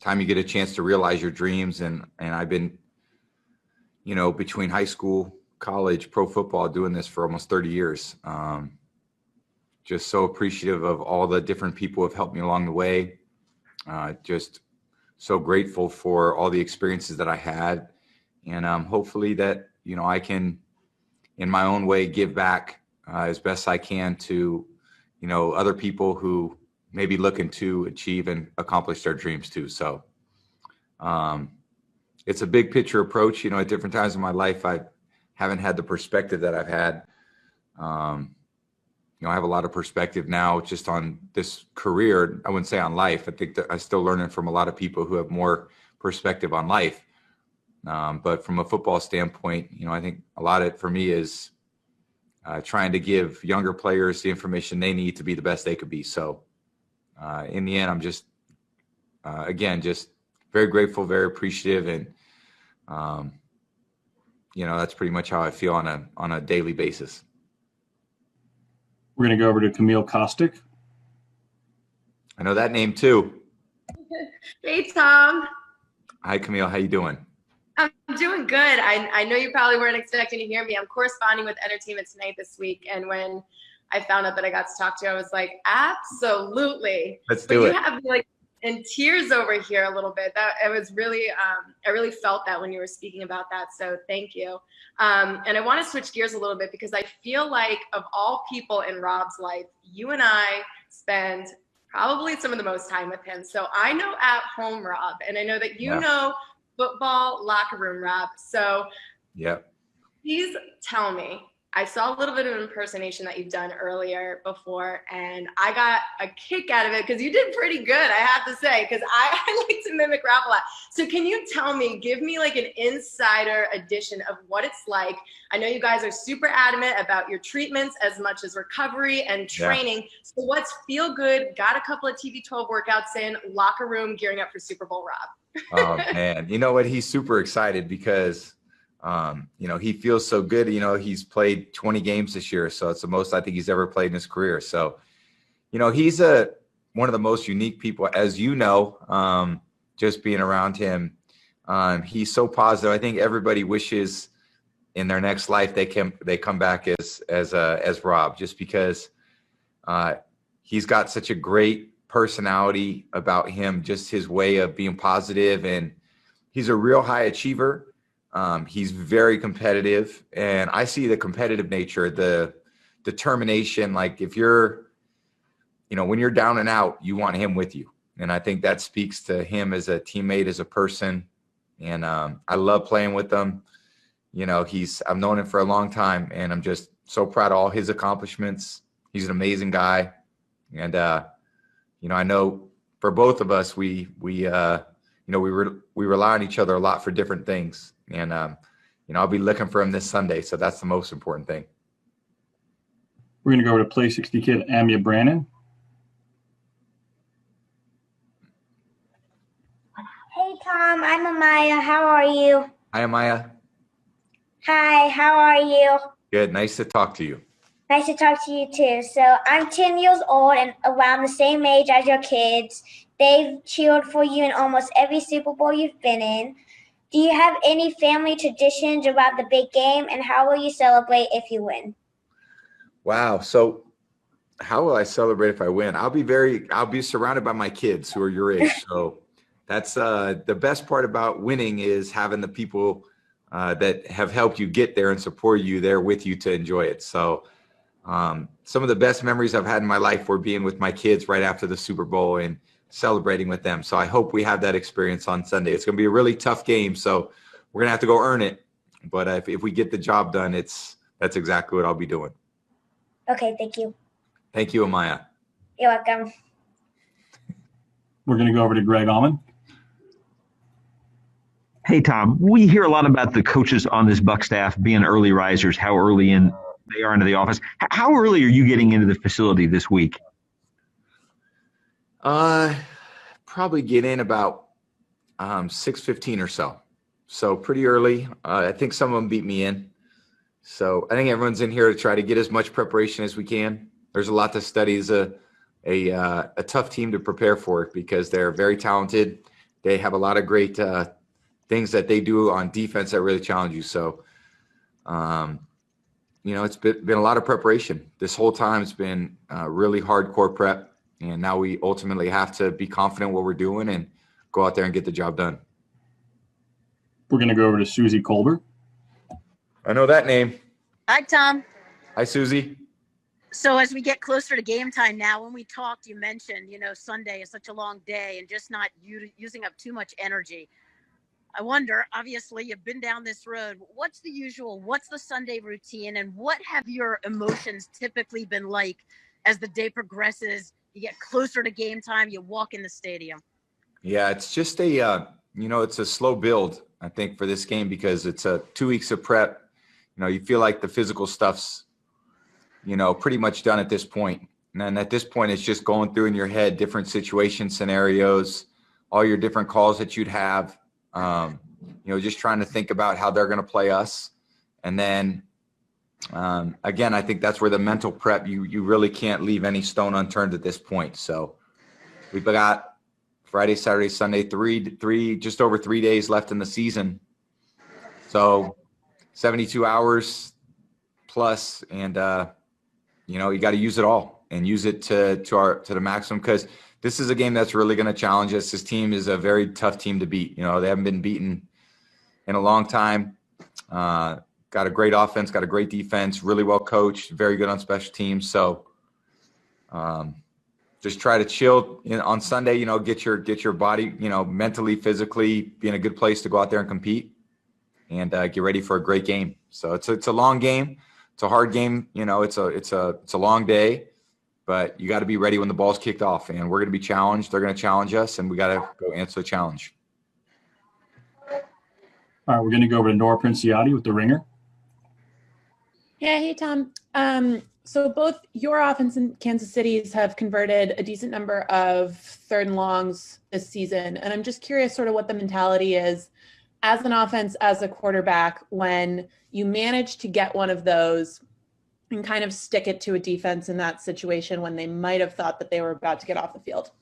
time you get a chance to realize your dreams. And I've been, between high school, college, pro football, doing this for almost 30 years. Just so appreciative of all the different people who have helped me along the way. Just so grateful for all the experiences that I had. And hopefully that, I can, in my own way, give back as best I can to, other people who may be looking to achieve and accomplish their dreams too. So it's a big picture approach. At different times in my life, I haven't had the perspective that I've had. I have a lot of perspective now just on this career. I wouldn't say on life. I think that I'm still learning from a lot of people who have more perspective on life. But from a football standpoint, I think a lot of it for me is trying to give younger players the information they need to be the best they could be. So in the end, I'm just, again, just very grateful, very appreciative. And, that's pretty much how I feel on a daily basis. We're going to go over to Camille Kostick. I know that name too. Hey, Tom. Hi, Camille. How you doing? I'm doing good. I know you probably weren't expecting to hear me. I'm corresponding with Entertainment Tonight this week, and when I found out that I got to talk to you, I was like, absolutely. Let's do it. You have me in tears over here a little bit. That it was really, I really felt that when you were speaking about that. So thank you. And I want to switch gears a little bit because I feel like of all people in Rob's life, you and I spend probably some of the most time with him. So I know at home, Rob, and I know that you know football locker room, Rob. So please tell me, I saw a little bit of impersonation that you've done earlier before, and I got a kick out of it because you did pretty good, I have to say, because I like to mimic rap a lot. So can you tell me, give me like an insider edition of what it's like? I know you guys are super adamant about your treatments as much as recovery and training. So what's feel good, got a couple of TV12 workouts in, locker room, gearing up for Super Bowl, Rob? Oh, man. You know what? He's super excited because he feels so good. He's played 20 games this year, so it's the most I think he's ever played in his career. So, he's one of the most unique people, as just being around him. He's so positive. I think everybody wishes in their next life they come back as Rob, just because he's got such a great personality about him, just his way of being positive, and he's a real high achiever. He's very competitive, and I see the competitive nature, the determination. Like if you're, when you're down and out, you want him with you. And I think that speaks to him as a teammate, as a person. And I love playing with him. I've known him for a long time, and I'm just so proud of all his accomplishments. He's an amazing guy. And, I know for both of us, we rely on each other a lot for different things. And, I'll be looking for him this Sunday. So that's the most important thing. We're going to go over to Play 60 kid, Amia Brannon. Hey, Tom. I'm Amaya. How are you? Hi, Amaya. Hi. How are you? Good. Nice to talk to you. Nice to talk to you, too. So I'm 10 years old and around the same age as your kids. They've cheered for you in almost every Super Bowl you've been in. Do you have any family traditions around the big game, and how will you celebrate if you win? Wow. So how will I celebrate if I win? I'll be surrounded by my kids who are your age. So that's the best part about winning is having the people that have helped you get there and support you there with you to enjoy it. So some of the best memories I've had in my life were being with my kids right after the Super Bowl and celebrating with them. So I hope we have that experience on Sunday. It's going to be a really tough game, so we're going to have to go earn it. But if we get the job done, that's exactly what I'll be doing. Okay, thank you. Thank you, Amaya. You're welcome. We're going to go over to Greg Allman. Hey, Tom, we hear a lot about the coaches on this Buck staff being early risers, how early in they are into the office. How early are you getting into the facility this week? Probably get in about 6:15 or so. So pretty early. I think some of them beat me in. So I think everyone's in here to try to get as much preparation as we can. There's a lot to study. It's a tough team to prepare for because they're very talented. they have a lot of great things that they do on defense that really challenge you. So, it's been a lot of preparation. This whole time it's been really hardcore prep, and now we ultimately have to be confident what we're doing and go out there and get the job done. We're going to go over to Susie Colbert. I know that name. Hi, Tom. Hi, Susie. So as we get closer to game time now, when we talked, you mentioned, Sunday is such a long day and just not using up too much energy. I wonder, obviously, you've been down this road. What's the Sunday routine, and what have your emotions typically been like as the day progresses? You get closer to game time, you walk in the stadium. Yeah, it's just it's a slow build, I think, for this game because it's 2 weeks of prep. You feel like the physical stuff's, pretty much done at this point. And then at this point, it's just going through in your head different situation scenarios, all your different calls that you'd have, just trying to think about how they're going to play us. And then, again, I think that's where the mental prep, you really can't leave any stone unturned at this point. So we've got Friday, Saturday, Sunday, just over 3 days left in the season. So 72 hours plus, and you got to use it all and use it to the maximum, because this is a game that's really going to challenge us. This team is a very tough team to beat. They haven't been beaten in a long time. Got a great offense, got a great defense, really well coached, very good on special teams. So just try to chill on Sunday, get your body, mentally, physically be in a good place to go out there and compete and get ready for a great game. So it's a long game. It's a hard game. It's a long day, but you got to be ready when the ball's kicked off, and we're going to be challenged. They're going to challenge us, and we got to go answer the challenge. All right, we're going to go over to Nora Princiati with the Ringer. Yeah, hey, Tom. So both your offense and Kansas City's have converted a decent number of third and longs this season. And I'm just curious sort of what the mentality is as an offense, as a quarterback, when you manage to get one of those and kind of stick it to a defense in that situation when they might have thought that they were about to get off the field.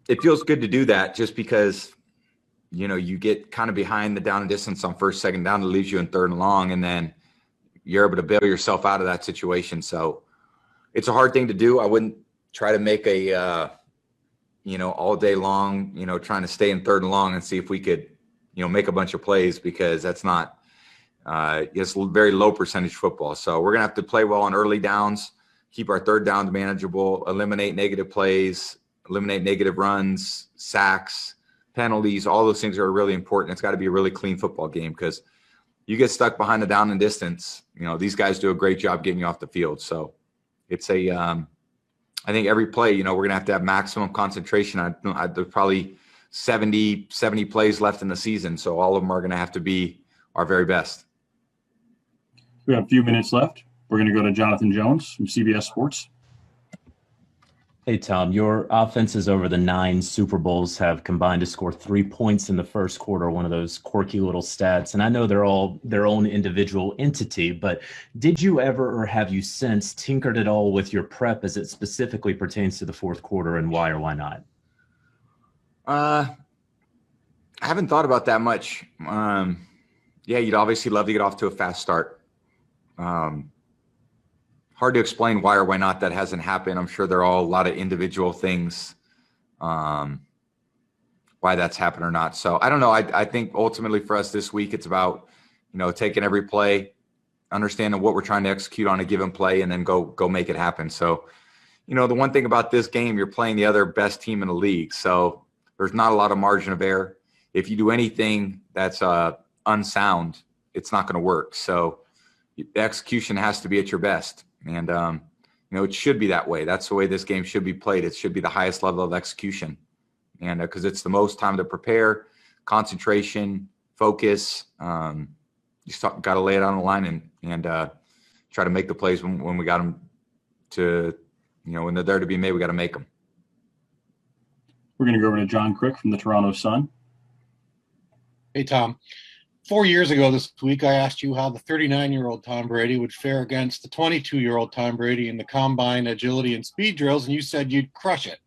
It feels good to do that just because, you get kind of behind the down and distance on first, second down that leaves you in third and long, and then you're able to bail yourself out of that situation. So it's a hard thing to do. I wouldn't try to make a, all day long, trying to stay in third and long and see if we could, make a bunch of plays, because that's not, it's very low percentage football. So we're going to have to play well on early downs, keep our third downs manageable, eliminate negative plays, eliminate negative runs, sacks, penalties. All those things are really important. It's got to be a really clean football game, because you get stuck behind the down and distance. These guys do a great job getting you off the field. So it's I think every play, we're going to have maximum concentration. There's probably 70 plays left in the season. So all of them are going to have to be our very best. We have a few minutes left. We're going to go to Jonathan Jones from CBS Sports. Hey, Tom, your offenses over the 9 Super Bowls have combined to score 3 points in the first quarter, one of those quirky little stats. And I know they're all their own individual entity, but did you ever, or have you since, tinkered at all with your prep as it specifically pertains to the fourth quarter, and why or why not? I haven't thought about that much. Yeah, you'd obviously love to get off to a fast start. Hard to explain why or why not that hasn't happened. I'm sure there are all a lot of individual things why that's happened or not. So I don't know. I think ultimately for us this week, it's about, taking every play, understanding what we're trying to execute on a given play, and then go make it happen. So, the one thing about this game, you're playing the other best team in the league. So there's not a lot of margin of error. If you do anything that's unsound, it's not going to work. So the execution has to be at your best. And, it should be that way. That's the way this game should be played. It should be the highest level of execution. And because it's the most time to prepare, concentration, focus. You got to lay it on the line and try to make the plays when we got them to, when they're there to be made, we got to make them. We're going to go over to John Crick from the Toronto Sun. Hey, Tom. 4 years ago this week, I asked you how the 39-year-old Tom Brady would fare against the 22-year-old Tom Brady in the combine, agility, and speed drills, and you said you'd crush it.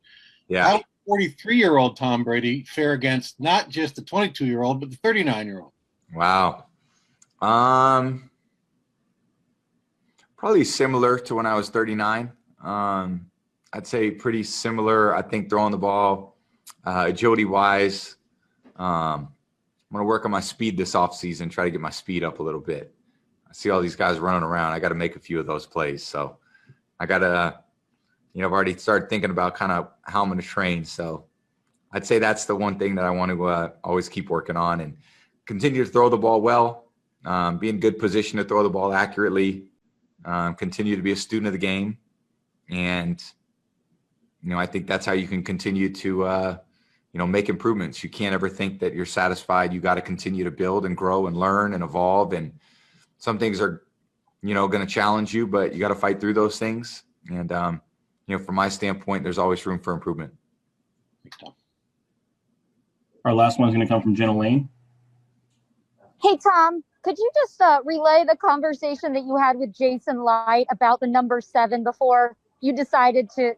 Yeah. How 43-year-old Tom Brady fare against not just the 22-year-old, but the 39-year-old? Wow. Probably similar to when I was 39. I'd say pretty similar. I think throwing the ball, agility wise. I'm going to work on my speed this offseason, try to get my speed up a little bit. I see all these guys running around. I got to make a few of those plays. So I got to, I've already started thinking about kind of how I'm going to train. So I'd say that's the one thing that I want to always keep working on and continue to throw the ball well, be in good position to throw the ball accurately, continue to be a student of the game. And, I think that's how you can continue to, make improvements. You can't ever think that you're satisfied. You got to continue to build and grow and learn and evolve. And some things are, going to challenge you, but you got to fight through those things. And, from my standpoint, there's always room for improvement. Our last one's going to come from Jenna Lane. Hey, Tom, could you just relay the conversation that you had with Jason Light about the number 7 before you decided to